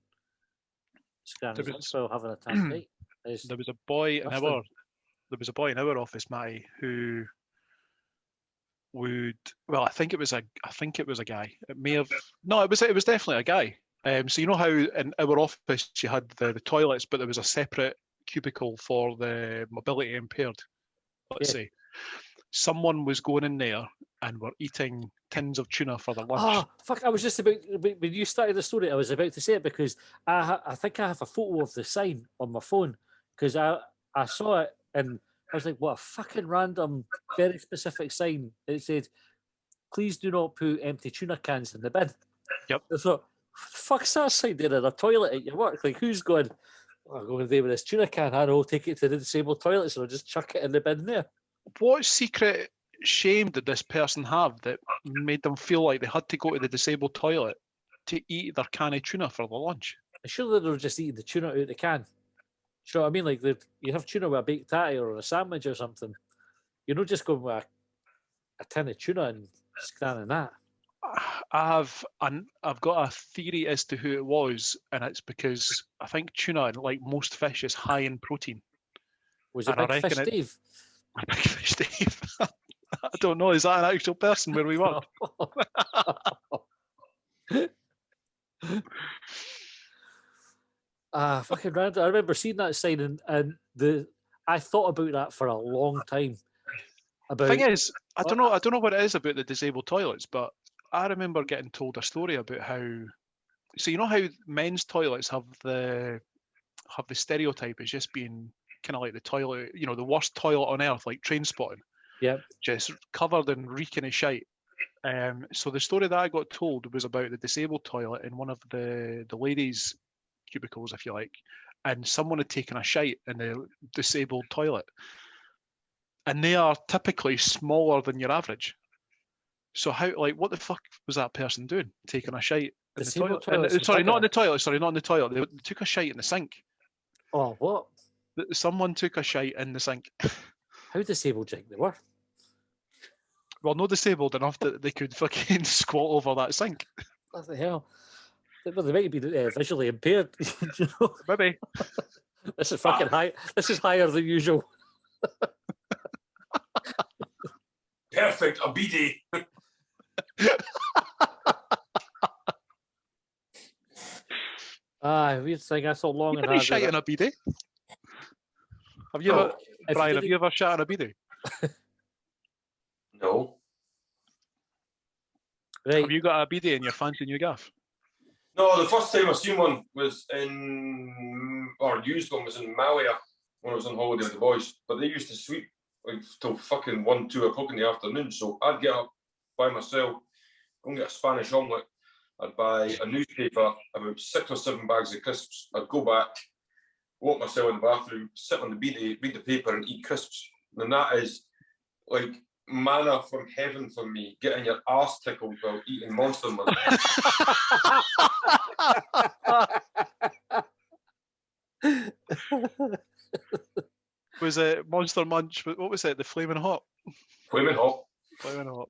scan his lunch while having a time night. There was a boy in our office, Matty, who would. Well, I think it was a guy. It may have. No, it was definitely a guy. So you know how in our office you had the toilets, but there was a separate cubicle for the mobility impaired. Let's say someone was going in there and were eating tins of tuna for their lunch. Oh fuck! I was just about when you started the story. I was about to say it because I think I have a photo of the sign on my phone because I saw it and I was like, what a fucking random, very specific sign. It said, "Please do not put empty tuna cans in the bin." Yep. I thought, what the fuck's that sign there in a toilet at your work? Like, who's going? I'm going there with this tuna can. I know, take it to the disabled toilets and I'll just chuck it in the bin there. What secret shame did this person have that made them feel like they had to go to the disabled toilet to eat their can of tuna for their lunch? Surely they were just eating the tuna out of the can. Do you know what I mean? Like you have tuna with a baked tatty or a sandwich or something. You're not just going with a tin of tuna and scanning that. I've got a theory as to who it was, and it's because I think tuna, like most fish, is high in protein. Was it Big Fish Dave? Big Fish Dave. I don't know. Is that an actual person where we work? Fucking random. I remember seeing that sign and I thought about that for a long time. The thing is, I don't know what it is about the disabled toilets, but I remember getting told a story about how. So you know how men's toilets have the stereotype as just being kind of like the toilet, you know, the worst toilet on earth, like Train Spotting. Yep. Just covered in reeking of shite. So the story that I got told was about the disabled toilet in one of the ladies' cubicles, if you like, and someone had taken a shite in the disabled toilet. And they are typically smaller than your average. So how, like, what the fuck was that person doing? Taking a shite in the toilet? Sorry, not in the toilet. Sorry, not in the toilet. They took a shite in the sink. Oh, what? Someone took a shite in the sink. How disabled do you think they were? Well, not disabled enough that they could fucking squat over that sink. What the hell? Well, they might be visually impaired. You know? Maybe. This is fucking high. This is higher than usual. Perfect, a bidet. Weird thing. I saw long You and didn't hard. shite in a bidet? Have you ever, Brian, have you ever shat in a bidet? No. Right. Have you got a bidet in your fancy new gaff? No, the first time I seen one was or used one was in Malia when I was on holiday with the boys. But they used to sweep like till fucking 1, 2 o'clock in the afternoon. So I'd get up by myself, go and get a Spanish omelette. I'd buy a newspaper, about 6 or 7 bags of crisps. I'd go back, lock myself in the bathroom, sit on the bidet, read the paper, and eat crisps. And that is like manna from heaven for me, getting your arse tickled while eating Monster Munch. Was it Monster Munch? What was it? The Flaming Hot? Flaming hot. Flaming Hot.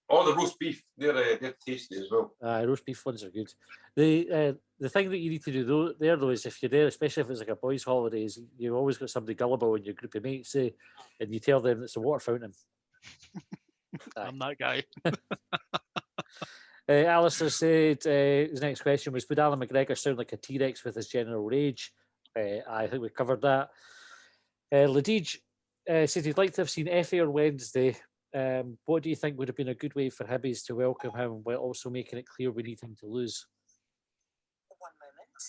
Oh, the roast beef, they're tasty as well. Roast beef ones are good. The thing that you need to do though is if you're there, especially if it's like a boys' holiday, is you've always got somebody gullible in your group of mates, and you tell them it's a water fountain. I'm that guy. Alistair said his next question was, would Alan McGregor sound like a T-Rex with his general rage? I think we covered that. Ladij said he'd like to have seen Effie on Wednesday. What do you think would have been a good way for Hibs to welcome him while also making it clear we need him to lose? 1 moment.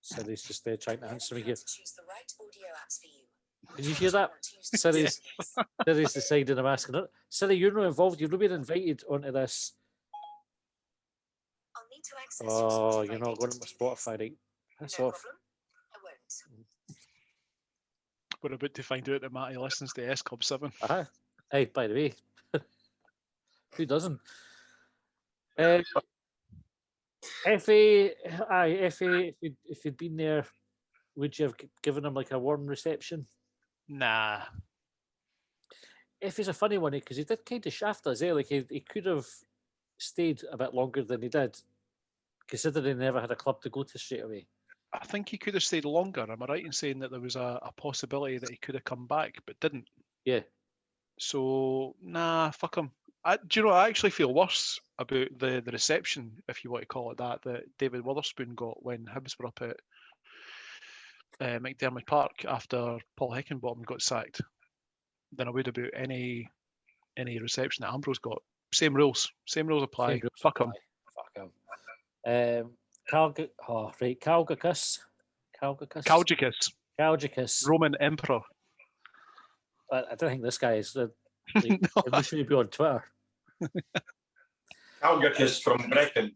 Siri's just trying to answer me here. Choose the right audio apps for you. Did you hear that? Siri's deciding I'm asking it. Siri, you're not involved. You've not been invited onto this. I'll need to access Oh, your you're not going to my Spotify, right? That's No off. problem. I won't. We're about to find out that Matty listens to S Club 7. Hey, by the way, who doesn't? Effie, if you'd been there, would you have given him like a warm reception? Nah. Effie's a funny one because he did kind of shaft us, Like he could have stayed a bit longer than he did, considering he never had a club to go to straight away. I think he could have stayed longer. Am I right in saying that there was a possibility that he could have come back but didn't? Yeah. So, nah, fuck him. Do you know, I actually feel worse about the reception, if you want to call it that David Witherspoon got when Hibs were up at McDermott Park after Paul Heckenbottom got sacked than I would about any reception that Ambrose got. Same rules apply. Fuck him. Fuck him. Calgacus. Roman Emperor. I don't think this guy is. He should be on Twitter. Calgacus from Brecon.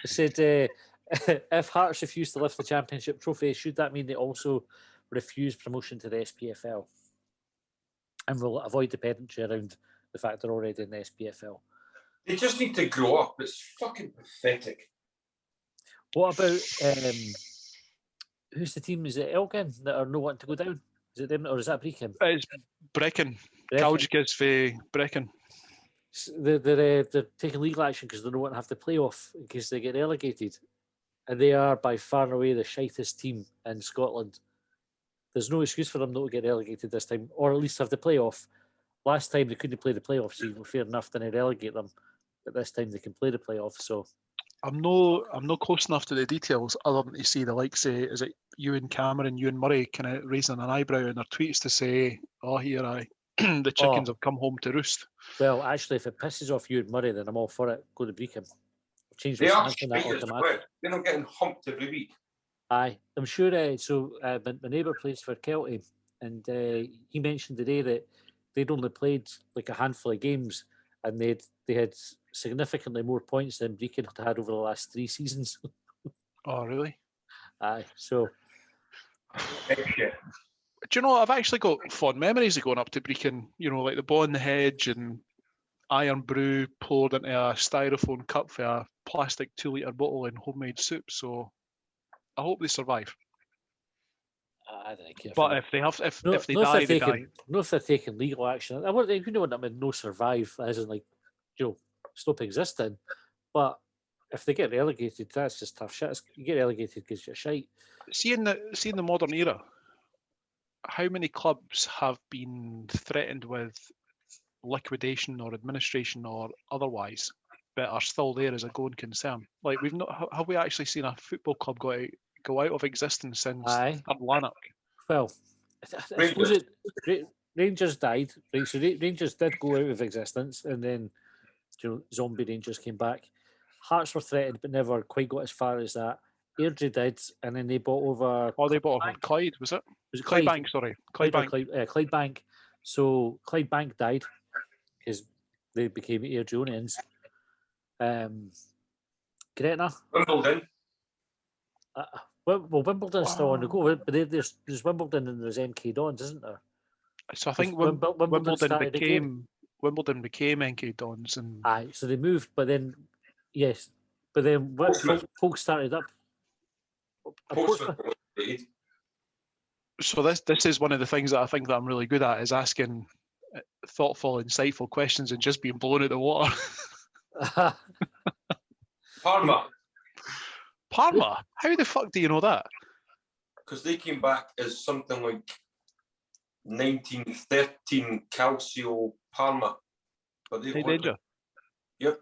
Said, if Hearts refuse to lift the championship trophy, should that mean they also refuse promotion to the SPFL? And will avoid the pedantry around the fact they're already in the SPFL. They just need to grow up. It's fucking pathetic. What about who's the team? Is it Elgin that are not wanting to go down? Is it them or is that Brecon? It's Brecon. Calgacus for Brecon. They're taking legal action because they don't want to have to play off in case they get relegated. And they are by far and away the shitest team in Scotland. There's no excuse for them not to get relegated this time, or at least have the playoff. Last time they couldn't play the playoff, so fair enough, then they relegate them. But this time they can play the playoff. So I'm no close enough to the details other than to see the likes of, is it Ewan Cameron, Ewan Murray kind of raising an eyebrow in their tweets to say, oh, here the chickens have come home to roost. Well, actually, if it pisses off Ewan Murray, then I'm all for it. Go to Brecon. They are spiders. They're not getting humped every week. Aye, I'm sure. My neighbour plays for Kelty, and he mentioned today that they'd only played like a handful of games, and they had significantly more points than Brecon had over the last 3 seasons. Oh, really? Aye, so Shit. Do you know, I've actually got fond memories of going up to Brecon, like the Ball in the Hedge and iron brew poured into a styrofoam cup for a plastic 2-litre bottle and homemade soup. So I hope they survive. I don't care. But if they have, No, if they no, die, if they they're die. taking, no, if they're taking legal action. I wouldn't, you know what I mean, no survive, as in like, stop existing. But if they get relegated, that's just tough shit. You get relegated because you're shite. See in the modern era, how many clubs have been threatened with liquidation or administration or otherwise, but are still there as a going concern? Like we've not have we actually seen a football club go out of existence since Aye. Lanark? Well, I suppose Rangers died, right? So Rangers did go out of existence, and then zombie Rangers came back. Hearts were threatened, but never quite got as far as that. Airdrie did, and then they bought over. Oh, they bought over Clyde, was it? Was it Clydebank, sorry. Clydebank. Clydebank. So Clydebank died because they became Airdrieonians. Gretna. Wimbledon. Well, Wimbledon's still on the go, but there's Wimbledon and there's MK Dons, isn't there? So I think Wimbledon started became NK Dons, and aye, so they moved, but then folk started up. Portsmouth. So this is one of the things that I think that I'm really good at, is asking thoughtful, insightful questions and just being blown out the water. Parma. Parma? How the fuck do you know that? Because they came back as something like 1913 Calcio Parma. But they did you? Yep.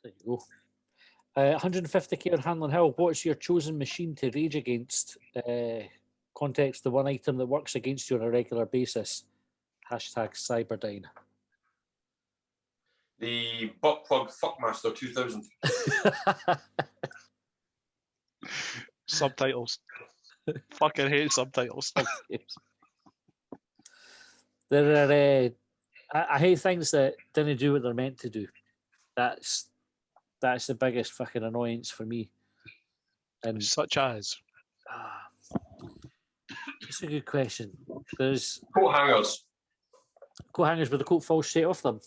There you go. 150k on Hanlon Hill. What's your chosen machine to rage against? Context: the one item that works against you on a regular basis. #Cyberdyne. The butt plug Fuckmaster 2000. Subtitles. Fucking hate subtitles. There are. I hate things that didn't do what they're meant to do. That's the biggest fucking annoyance for me. And such as. It's a good question. There's coat hangers. Coat hangers where the coat falls straight off them.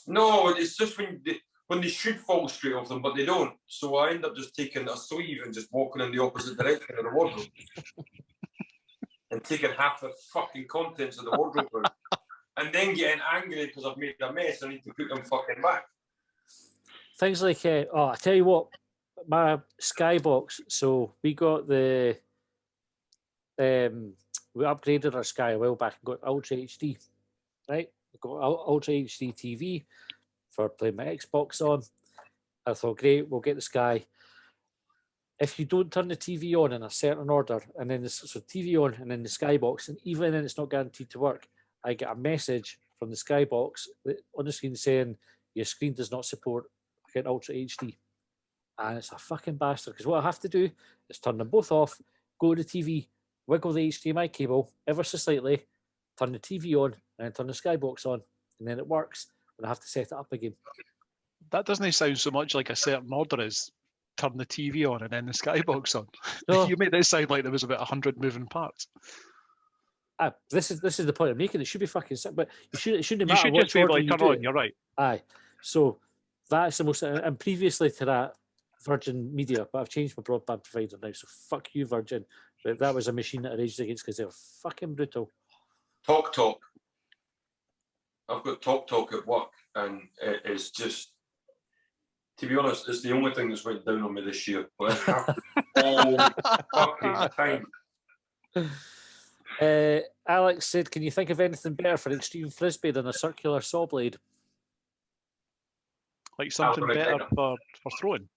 No, it's just when they should fall straight off them, but they don't. So I end up just taking a sleeve and just walking in the opposite direction of the wardrobe. And taking half the fucking contents of the wardrobe out. And then getting angry because I've made a mess. I need to put them fucking back. Things like, I tell you what, my Skybox. So we got we upgraded our Sky a while back and got Ultra HD, right? We got Ultra HD TV for playing my Xbox on. I thought, great, we'll get the Sky. If you don't turn the TV on in a certain order, and then TV on and then the Skybox, and even then it's not guaranteed to work, I get a message from the Skybox on the screen saying your screen does not support Ultra HD. And it's a fucking bastard, because what I have to do is turn them both off, go to the TV, wiggle the HDMI cable ever so slightly, turn the TV on, and then turn the Skybox on, and then it works, and I have to set it up again. That doesn't sound so much like a certain order as turn the TV on and then the Skybox on. No. You made it sound like there was about 100 moving parts. This is the point I'm making. It should be fucking simple, but it shouldn't matter. You should just be able to turn on. You're right. Aye. So that's the most. And previously to that, Virgin Media, but I've changed my broadband provider now. So fuck you, Virgin. But that was a machine that I raged against because they were fucking brutal. Talk. I've got Talk at work, and it is just, to be honest, it's the only thing that's went down on me this year. All fucking time. Alex said, can you think of anything better for extreme frisbee than a circular saw blade? Like something better for throwing?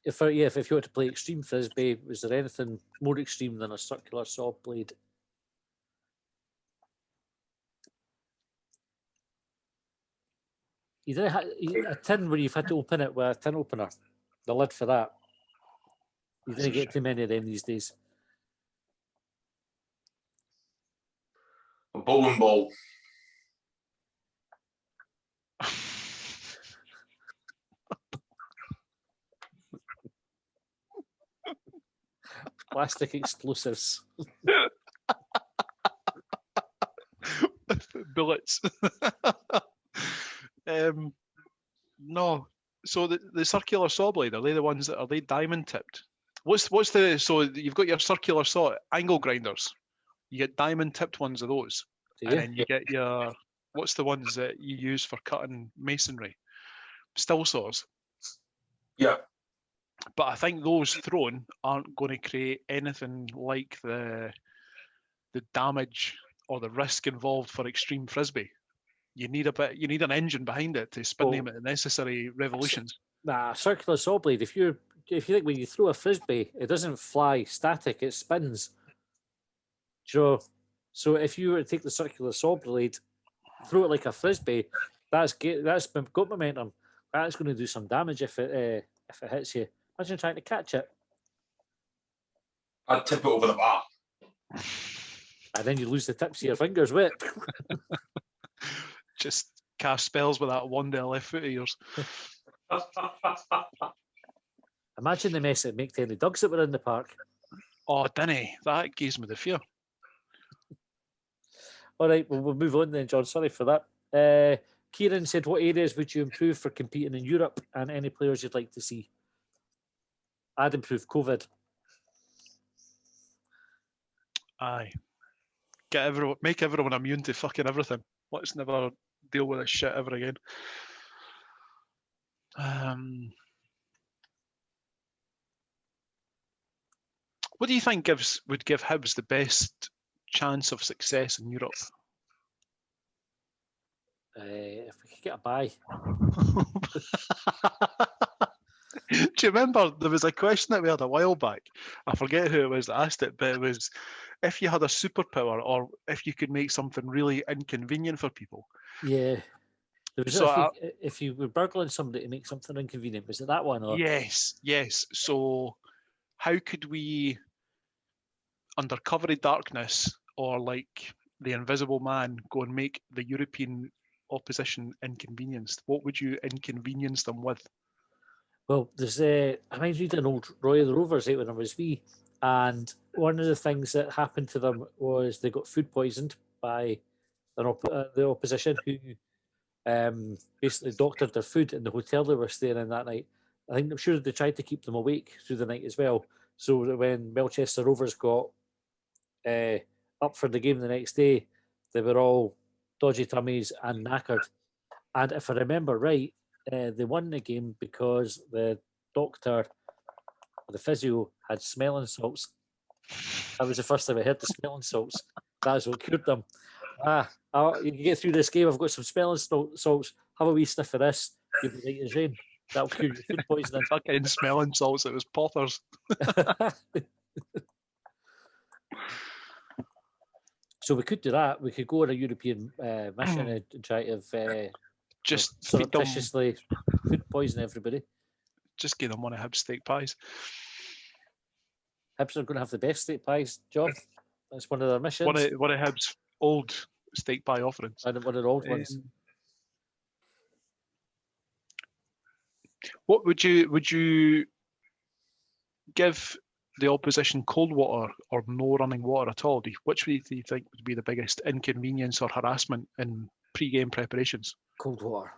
If you want to play extreme frisbee, was there anything more extreme than a circular saw blade? You did a tin where you've had to open it with a tin opener. The lid for that. You didn't get too many of them these days. A bowling ball. Plastic explosives. Bullets. No. So the circular saw blade, are they the ones that are they diamond tipped? What's the so you've got your circular saw angle grinders. You get diamond tipped ones of those. Do And you? then you get your what's the ones that you use for cutting masonry? Still saws. Yeah. But I think those thrown aren't going to create anything like the damage or the risk involved for extreme frisbee. You need an engine behind it to spin them at the necessary revolutions. Nah, circular saw blade. If you think when you throw a frisbee, it doesn't fly static; it spins. Do you know? So if you were to take the circular saw blade, throw it like a frisbee, that's got momentum. That's going to do some damage if it hits you. Imagine trying to catch it, I'd tip it over the bar. and then you lose the tips of your fingers with it. Just cast spells with that one day left foot of yours. Imagine the mess it'd make to any dogs that were in the park. Oh, Dinny, that gives me the fear. All right, well, we'll move on then, John. Sorry for that. Kieran said, what areas would you improve for competing in Europe and any players you'd like to see? I'd improve COVID. Aye. Make everyone immune to fucking everything. Let's never deal with this shit ever again. What do you think would give Hibs the best chance of success in Europe? If we could get a bye. Do you remember there was a question that we had a while back? I forget who it was that asked it, but it was if you had a superpower or if you could make something really inconvenient for people. Yeah. There was So if you were burgling somebody to make something inconvenient, was it that one? Or? Yes. So how could we, under cover of darkness or like the Invisible Man, go and make the European opposition inconvenienced? What would you inconvenience them with? Well, there's I might read an old Roy of the Rovers when I was wee, and one of the things that happened to them was they got food poisoned by the opposition, who basically doctored their food in the hotel they were staying in that night. I'm sure they tried to keep them awake through the night as well, so that when Melchester Rovers got up for the game the next day, they were all dodgy tummies and knackered. And if I remember right, they won the game because the doctor, the physio, had smelling salts. That was the first time I heard the smelling salts. That's what cured them. You can get through this game. I've got some smelling salts. Have a wee sniff of this. You'll be right as rain. That'll cure your food poisoning. Fucking smelling salts. It was Potters. So we could do that. We could go on a European mission and try to just surreptitiously food poison everybody. Just give them one of Hibs steak pies. Hibs are going to have the best steak pies, John. That's one of their missions. One of Hibs' old steak pie offerings. And one of the old ones. What would you give the opposition cold water or no running water at all? Which do you think would be the biggest inconvenience or harassment in pre-game preparations? Cold water.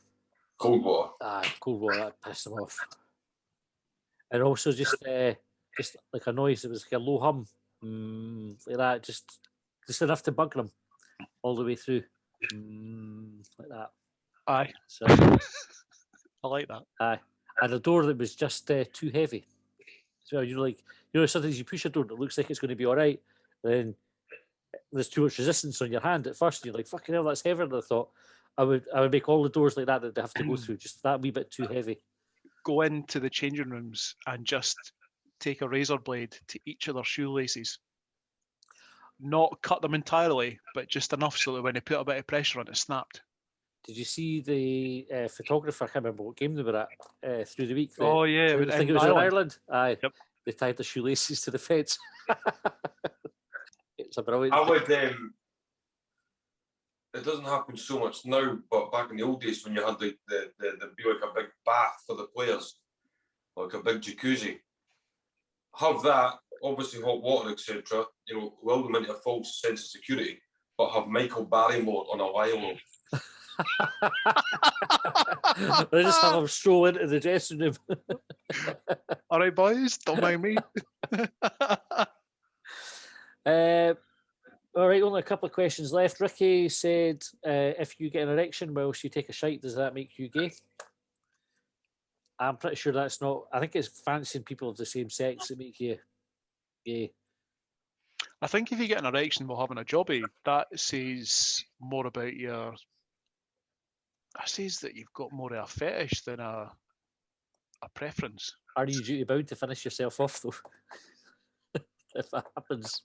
Cold water. Cold water, that pissed them off. And also just like a noise, it was like a low hum, like that, just enough to bug them all the way through, like that. Aye. So I like that. Aye. And a door that was just too heavy. So sometimes you push a door that looks like it's going to be all right, then there's too much resistance on your hand at first, and you're like, fucking hell, that's heavier than I thought. I would make all the doors like that they have to go through, just that wee bit too heavy. Go into the changing rooms and just take a razor blade to each of their shoelaces. Not cut them entirely, but just enough so that when they put a bit of pressure on it, snapped. Did you see the photographer? I can't remember what game they were at through the week. Oh yeah, I think it was in Ireland. Aye. Yep. They tied the shoelaces to the fence. It's a brilliant. I would. It doesn't happen so much now, but back in the old days when you had the be like a big bath for the players, like a big jacuzzi. Have that, obviously hot water, etc. You know, lull them into a false sense of security, but have Michael Barrymore on a Lilo. They just have him stroll into the dressing room. All right, boys, don't mind me. All right, only a couple of questions left. Ricky said, if you get an erection whilst you take a shite, does that make you gay? I'm pretty sure that's not. I think it's fancying people of the same sex that make you gay. I think if you get an erection while having a jobby, that says more about your. That says that you've got more of a fetish than a preference. Are you duty bound to finish yourself off though? If that happens.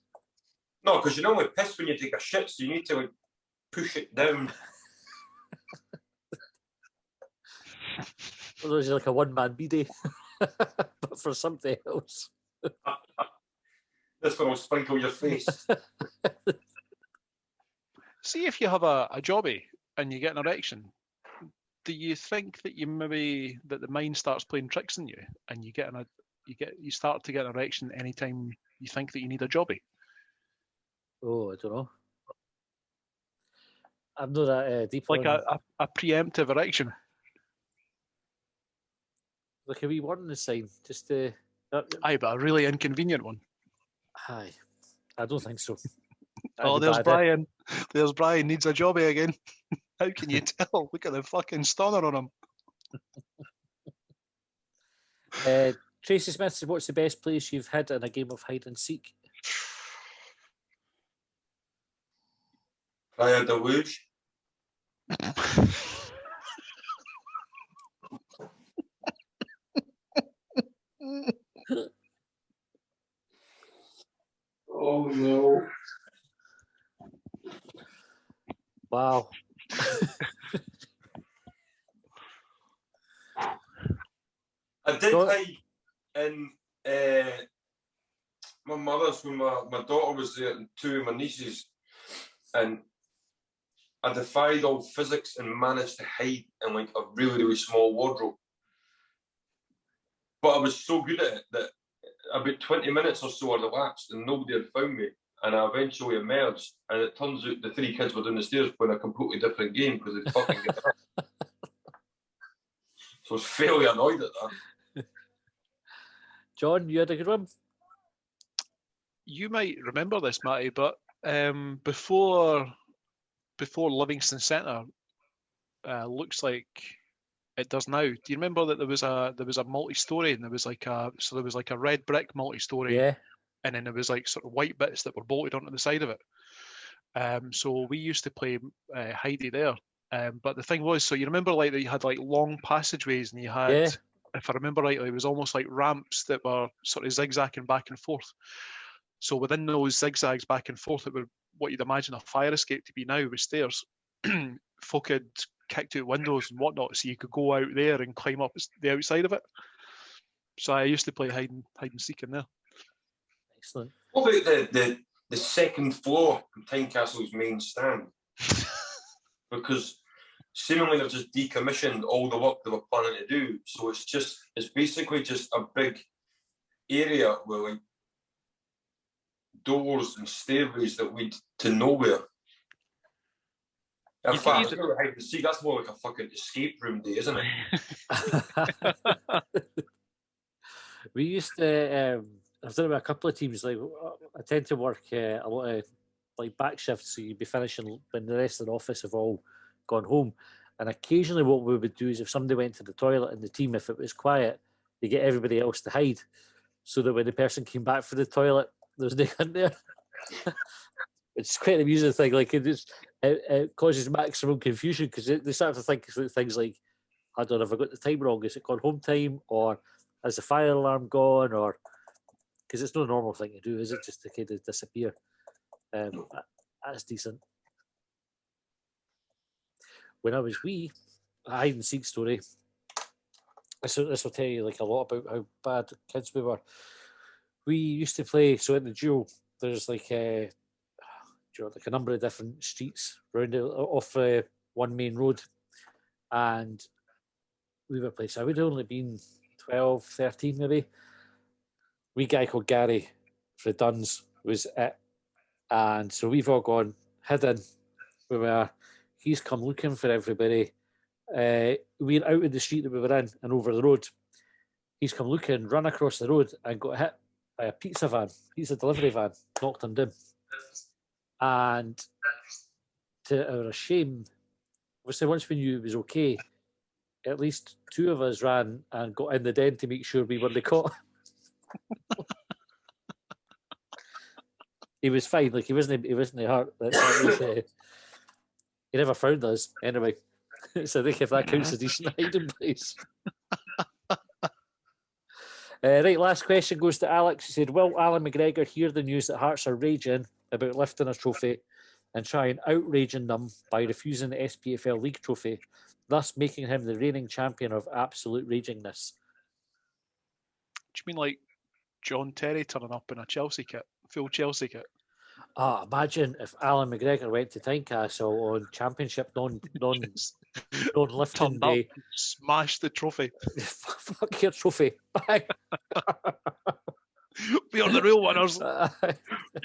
No, because you normally piss when you take a shit, so you need to like push it down. Otherwise, you're like a one-man bidet, but for something else. This one will sprinkle your face. See if you have a jobby and you get an erection, do you think that that the mind starts playing tricks on you and you start to get an erection anytime you think that you need a jobby? Oh, I don't know. I'm not that deep. Like a preemptive erection. Like a wee warning sign, just Aye, but a really inconvenient one. Aye, I don't think so. Oh, there's Brian. There's Brian needs a jobby again. How can you tell? Look at the fucking stunner on him. Tracy Smith said, "What's the best place you've hid in a game of hide and seek?" I had the luge. Oh no. Wow. I did hide in my mother's when my daughter was there and two of my nieces, and I defied all physics and managed to hide in like a really, really small wardrobe. But I was so good at it that about 20 minutes or so I elapsed and nobody had found me. And I eventually emerged, and it turns out the three kids were down the stairs playing a completely different game because they'd fucking get up. So I was fairly annoyed at that. John, you had a good one? You might remember this, Matty, but before Livingston Centre looks like it does now. Do you remember that there was a multi-story and there was like a red brick multi-story? Yeah. And then there was like sort of white bits that were bolted onto the side of it. So we used to play Heidi there. But the thing was, so you remember like that you had like long passageways and you had, if I remember rightly, it was almost like ramps that were sort of zigzagging back and forth. So within those zigzags back and forth, it were what you'd imagine a fire escape to be now with stairs. Folk had kicked out windows and whatnot, so you could go out there and climb up the outside of it. So I used to play hide and seek in there. Excellent. What about the second floor of Tynecastle's main stand? Because seemingly they've just decommissioned all the work they were planning to do. So it's basically just a big area with like doors and stairways that lead to nowhere. In fact, hide and seek, that's more like a fucking escape room day, isn't it? We used to. I've done it with a couple of teams. Like I tend to work a lot of like back shifts, so you'd be finishing when the rest of the office have all gone home. And occasionally, what we would do is if somebody went to the toilet in the team, if it was quiet, they get everybody else to hide, so that when the person came back for the toilet, there's no one there. It's quite an amusing thing. Like it causes maximum confusion because they start to think things like, I don't know if I got the time wrong. Is it gone home time, or has the fire alarm gone, or because it's no normal thing to do, is it? Just to kind of disappear. That's decent. When I was wee, a hide and seek story. This will tell you like a lot about how bad kids we were. we used to play. So in the duo, there's like a number of different streets round off one main road, and we were playing. So I would have only been 12, 13 maybe. Wee guy called Gary for the Duns was it, and so we've all gone hidden. We were. He's come looking for everybody. We're out in the street that we were in and over the road. He's come looking, run across the road, and got hit by a pizza delivery van, knocked him down. And to our shame, obviously once we knew it was okay, at least two of us ran and got in the den to make sure we weren't caught. He was fine, like he wasn't hurt. He never found us anyway. So I think if that counts as a decent hiding place. Right, last question goes to Alex. He said, will Alan McGregor hear the news that Hearts are raging about lifting a trophy and try and outraging them by refusing the SPFL League trophy, thus making him the reigning champion of absolute ragingness? Do you mean like John Terry turning up in a Chelsea kit, full Chelsea kit? Imagine if Alan McGregor went to Tynecastle on championship non-lifting day. Up, smash the trophy. Fuck your trophy. Bang. We are the real winners.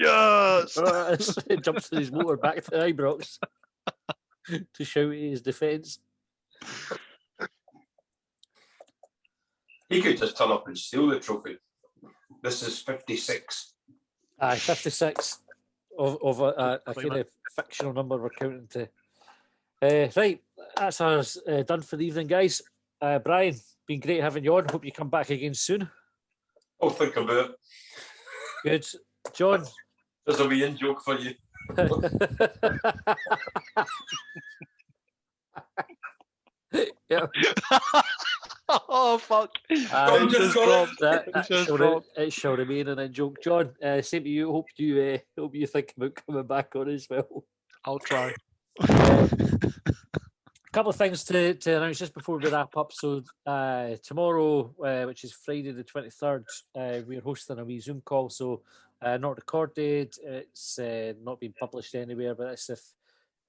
Yes. Jumps in his motor back to Ibrox to shout at his defence. He could just turn up and steal the trophy. This is 56. 56 of a kind of fictional number we're counting to. Right, that's us done for the evening, guys. Brian, been great having you on. Hope you come back again soon. I'll think about it. Good. John? There's a wee in-joke for you. Yeah. Oh, fuck. It shall remain an in-joke. John, same to you. Hope you think about coming back on as well. I'll try. A couple of things to announce just before we wrap up. So tomorrow, which is Friday the 23rd, we're hosting a wee Zoom call. So not recorded, it's not been published anywhere, but it's if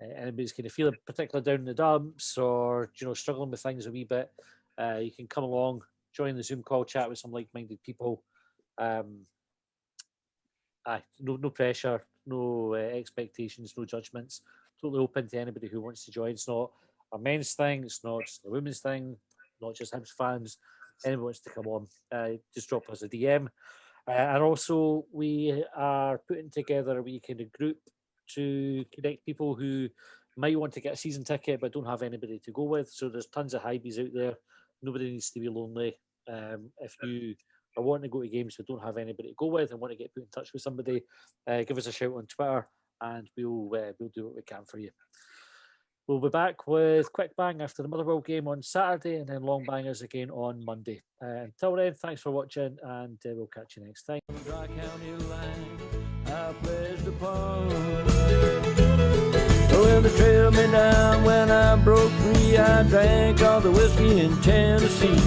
anybody's kind of feeling particularly down in the dumps or struggling with things a wee bit, you can come along, join the Zoom call, chat with some like-minded people. No pressure, no expectations, no judgments. Totally open to anybody who wants to join. It's not a men's thing, it's not just a women's thing, not just Hibs fans. Anyone wants to come on, just drop us a DM. And also, we are putting together a wee kind of group to connect people who might want to get a season ticket but don't have anybody to go with. So there's tons of Hibs out there. Nobody needs to be lonely. If you are wanting to go to games but don't have anybody to go with and want to get put in touch with somebody, give us a shout on Twitter and we'll do what we can for you. We'll be back with Quick Bang after the Motherwell game on Saturday and then Longbangers again on Monday. Until then, thanks for watching and we'll catch you next time. Dry County line, I pledged upon. Well, they trailed me down when I broke free. I drank all the whiskey in Tennessee.